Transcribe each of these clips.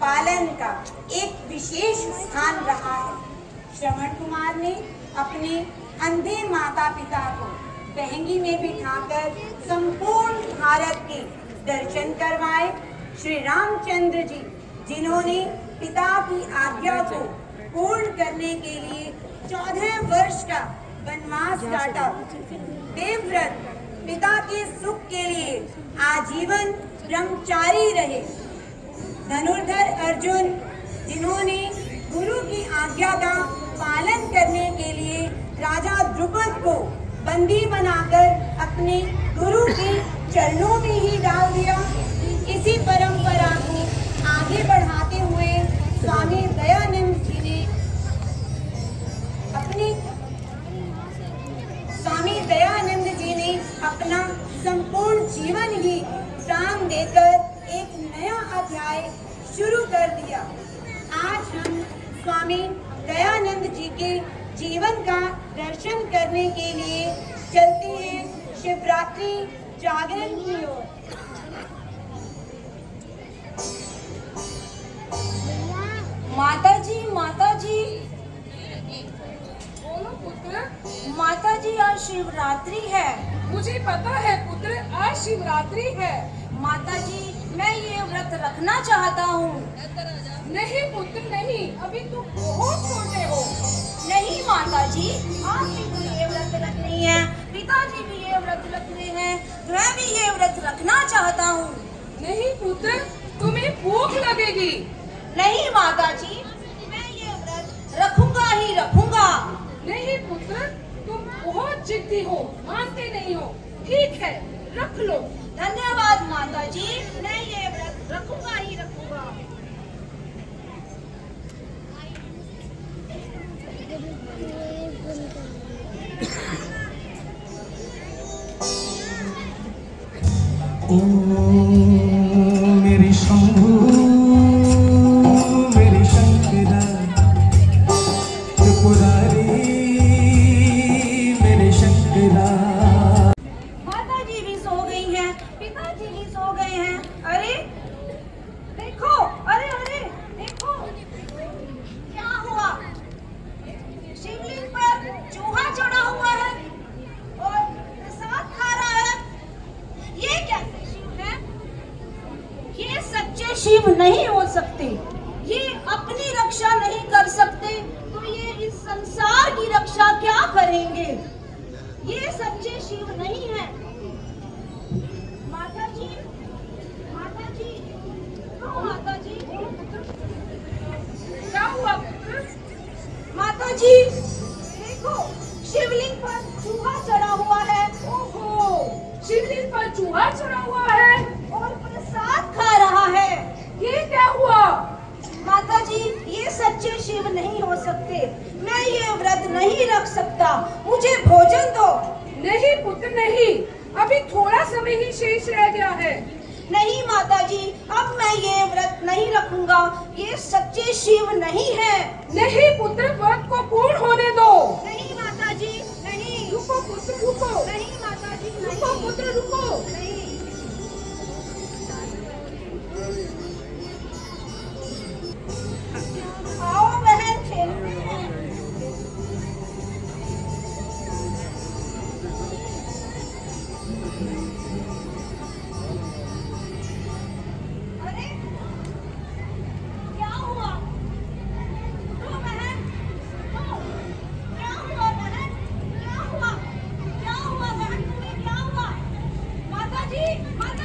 पालन का एक विशेष स्थान रहा है। श्रवण कुमार ने अपने अंधे माता पिता को बहंगी में बिठाकर संपूर्ण भारत के दर्शन करवाए। श्री रामचंद्र जी जिन्होंने पिता की आज्ञा को पूर्ण करने के लिए 14 वर्ष का वनवास काटा, देवव्रत पिता के सुख के लिए आजीवन ब्रह्मचारी रहे। धनुर्धर अर्जुन जिन्होंने गुरु की आज्ञा का पालन करने के लिए राजा द्रुपद को बंदी बनाकर अपने गुरु के चरणों में ही डाल दिया। इसी परंपरा को आगे बढ़ाते हुए स्वामी दयानंद जी ने अपना संपूर्ण जीवन ही प्राण देकर एक नया अध्याय शुरू कर दिया। आज हम स्वामी दयानंद जी के जीवन का दर्शन करने के लिए चलते हैं शिवरात्रि जागरण की ओर। माता जी, बोलो पुत्र। माता जी आज शिवरात्रि है। मुझे पता है पुत्र, आज शिवरात्रि है। माता जी मैं ये व्रत रखना चाहता हूँ। नहीं पुत्र नहीं, अभी तुम बहुत छोटे हो। नहीं माता जी, आप भी ये व्रत रख रही हैं, पिताजी भी ये व्रत रख रहे हैं, मैं भी ये व्रत रखना चाहता हूँ। नहीं पुत्र, तुम्हें भूख लगेगी। नहीं माता जी, मैं ये व्रत रखूंगा ही रखूंगा। नहीं पुत्र, तुम बहुत जिद्दी हो, मानते नहीं हो। ठीक है, रख लो। धन्यवाद माता जी, मैं ये व्रत रखूंगा ही रखूंगा। ओ मेरी शंभू मेरी शंकरा त्रिपुरारी मेरे शंकरा। माता जी भी सो गई हैं, पिताजी भी सो गए हैं। अरे देखो, अरे अरे देखो क्या हुआ। शिवलिंग पर चूहा चढ़ा हुआ है और प्रसाद खा रहा है। ये कैसे शिव है? ये सच्चे शिव नहीं हो सकते। ये अपनी रक्षा नहीं कर सकते तो ये इस संसार की रक्षा क्या करेंगे? ये सच्चे शिव नहीं है। माता जी, माता जी, माता जी, क्या हुआ पुत्र? माता जी देखो, शिवलिंग पर चूहा चढ़ा हुआ है। ओहो, शिवलिंग पर चूहा चढ़ा हुआ है और प्रसाद खा रहा है। ये क्या हुआ? माता जी ये सच्चे शिव नहीं हो सकते। मैं ये व्रत नहीं रख सकता, मुझे भोजन दो। नहीं पुत्र नहीं, अभी थोड़ा समय ही शेष रह गया है। नहीं माता जी, अब मैं ये व्रत नहीं रखूंगा। ये सच्चे शिव नहीं है। नहीं पुत्र, व्रत को पूर्ण होने दो। नहीं माता जी, नहीं। रुको पुत्र रुको। नहीं माता जी, नहीं। रुको पुत्र रुको। नहीं। आओ बहन खेलते हैं। अरे क्या हुआ? उठो बहन, उठो। क्या हुआ बहन? क्या हुआ? क्या हुआ बहन? तुम्हें क्या हुआ? माता जी,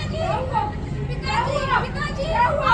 क्या हुआ? पिताजी, पिताजी, क्या हुआ?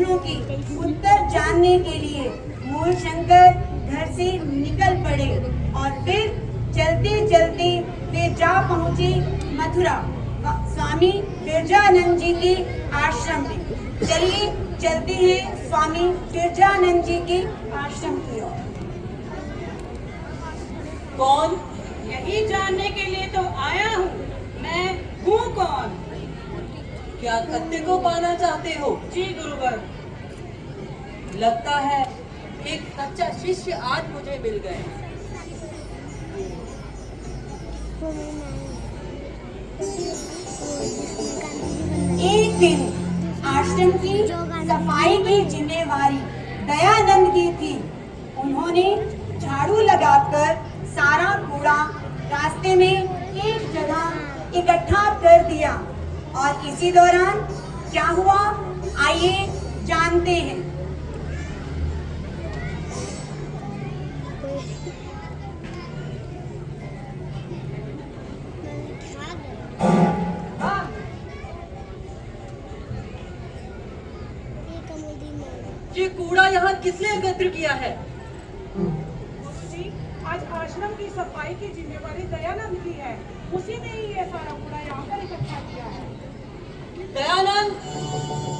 प्रश्नों की उत्तर जानने के लिए मूलशंकर घर से निकल पड़े और फिर चलते चलते वे जा पहुँचे मथुरा स्वामी बिरजानंद जी के आश्रम में। चलिए चलते हैं स्वामी बिरजानंद जी के आश्रम की ओर। कौन? यही जानने के लिए तो आया हूँ। मैं हूँ कौन? क्या सत्य को पाना चाहते हो? जी गुरुवर। लगता है एक सच्चा शिष्य आज मुझे मिल गए। एक दिन आश्रम की सफाई की जिम्मेवारी दयानंद की थी। उन्होंने झाड़ू लगाकर सारा कूड़ा रास्ते में एक जगह इकट्ठा कर दिया और इसी दौरान क्या हुआ, आइए जानते हैं। ये कूड़ा यहाँ किसने एकत्र किया है? गुरुजी, आज आश्रम की सफाई की जिम्मेवारी दयानंद की है। उसी ने ही ये सारा कूड़ा यहाँ पर इकट्ठा किया है। दयानंद,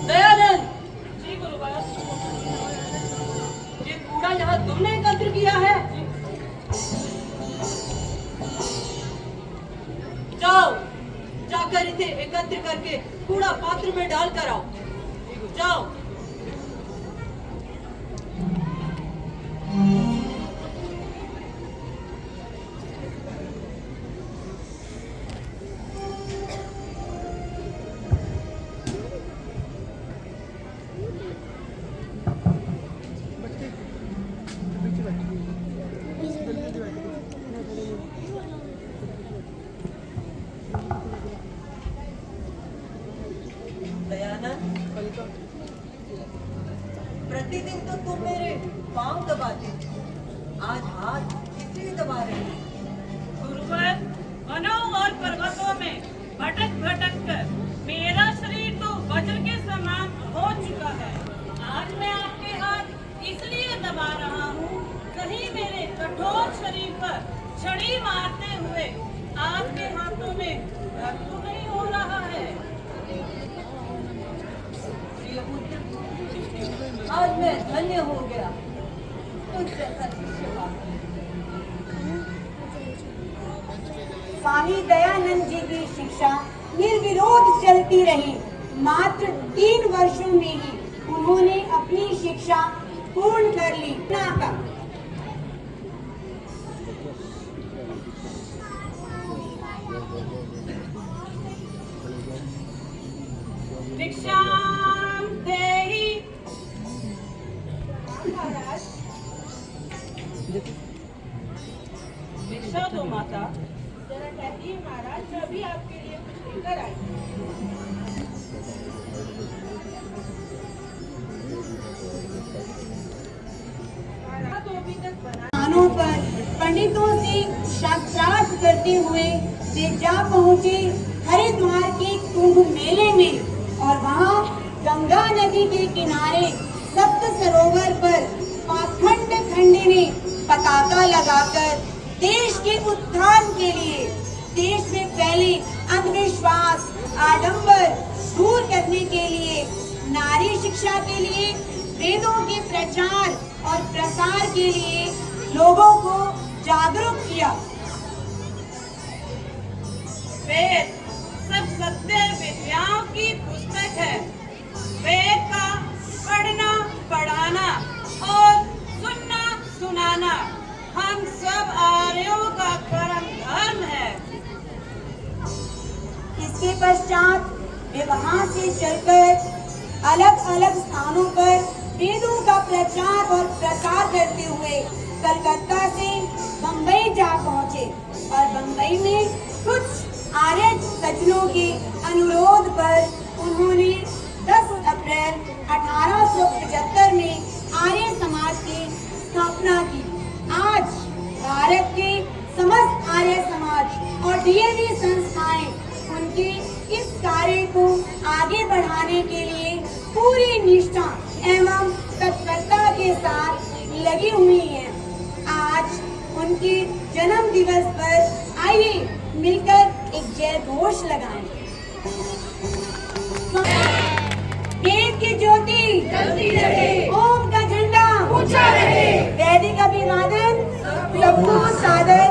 दयानंद, जी गुरुवर। ये कूड़ा यहाँ तुमने एकत्र किया है? जाओ, जाकर इसे एकत्र करके कूड़ा पात्र में डाल कर आओ। जाओ। प्रतिदिन तो तुम मेरे पांव दबाते, आज हाथ किसलिए दबा रहे हो? गुरुवर, वनों और पर्वतों में भटक भटक कर मेरा शरीर तो वज्र के समान हो चुका है। आज मैं आपके हाथ इसलिए दबा रहा हूँ, कहीं मेरे कठोर शरीर पर छड़ी मारते हुए आपके हाथों में दर्द तो नहीं हो रहा है। आज मैं धन्य हो गया तुझ जैसा शिष्य पाकर। स्वामी दयानंद जी की शिक्षा निर्विरोध चलती रही। मात्र 3 वर्षों में ही उन्होंने अपनी शिक्षा पूर्ण कर ली। भिक्षाम देहि। भिक्षा दो माता। जरा कहिए महाराज, मैं भी आपके लिए कुछ लेकर आई। स्थानों पर पंडितों से शास्त्रार्थ करते हुए वे जा पहुँचे हरिद्वार के कुंभ मेले में और वहाँ गंगा नदी के किनारे सप्त सरोवर पर पाखंड खंड ने पताका लगाकर देश के उत्थान के लिए, देश में फैले अंधविश्वास आडंबर दूर करने के लिए, नारी शिक्षा के लिए, वेदों के प्रचार और प्रसार के लिए लोगों को जागरूक किया। वेद सब सत्य विद्याओं की पुस्तक है। वेद का पढ़ना पढ़ाना और सुनना सुनाना हम सब आर्यों का परम धर्म है। इसके पश्चात वे वहां से चलकर अलग अलग स्थानों पर वेदों का प्रचार और प्रसार करते हुए कलकत्ता से बंबई जा पहुंचे और बंबई में कुछ आर्य सज्जनों के अनुरोध पर उन्होंने 10 अप्रैल 1875 में आर्य समाज की स्थापना की। आज भारत के समस्त आर्य समाज और डीएवी संस्थाएं उनके इस कार्य को आगे बढ़ाने के लिए पूरी निष्ठा लगी हुई हैं। आज उनकी जन्म दिवस पर आइए मिलकर एक जय घोष लगाएं। वेद की ज्योति जलती रहे, ओम का झंडा ऊंचा रहे, वैदिक अभिवादन सबको सादर